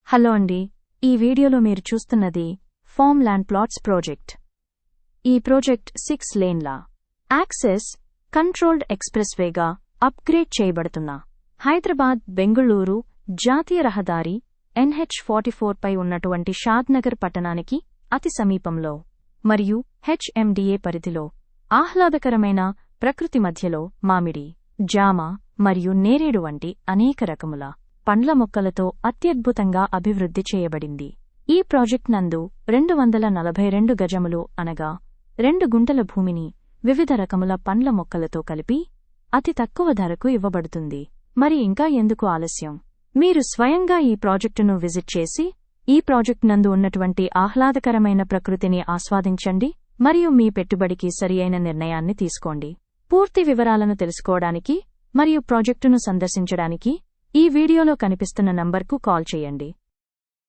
Hello అండి, ఈ వీడియోలో మీరు చూస్తున్నది ఫార్మ్ ల్యాండ్ ప్లాట్స్ ప్రాజెక్ట్. ఈ ప్రాజెక్ట్ 6 లేన్ల యాక్సెస్ కంట్రోల్డ్ ఎక్స్ప్రెస్వేగా అప్గ్రేడ్ చేయబడుతున్న హైదరాబాద్ బెంగుళూరు జాతీయ రహదారి NH-44 పై ఉన్నటువంటి షాద్నగర్ పట్టణానికి అతి సమీపంలో మరియు HMDA పరిధిలో ఆహ్లాదకరమైన ప్రకృతి మధ్యలో మామిడి, జామ మరియు నేరేడు వంటి అనేక రకముల పండ్ల మొక్కలతో అత్యద్భుతంగా అభివృద్ధి చేయబడింది. ఈ ప్రాజెక్ట్ నందు 242 గజములు అనగా 2 గుంటల భూమిని వివిధ రకముల పండ్ల మొక్కలతో కలిపి అతి తక్కువ ధరకు ఇవ్వబడుతుంది. మరి ఇంకా ఎందుకు ఆలస్యం? మీరు స్వయంగా ఈ ప్రాజెక్టును విజిట్ చేసి ఈ ప్రాజెక్ట్ నందు ఉన్నటువంటి ఆహ్లాదకరమైన ప్రకృతిని ఆస్వాదించండి మరియు మీ పెట్టుబడికి సరియైన నిర్ణయాన్ని తీసుకోండి. పూర్తి వివరాలను తెలుసుకోవడానికి మరియు ప్రాజెక్టును సందర్శించడానికి ఈ వీడియోలో కనిపిస్తున్న నంబర్కు కాల్ చేయండి.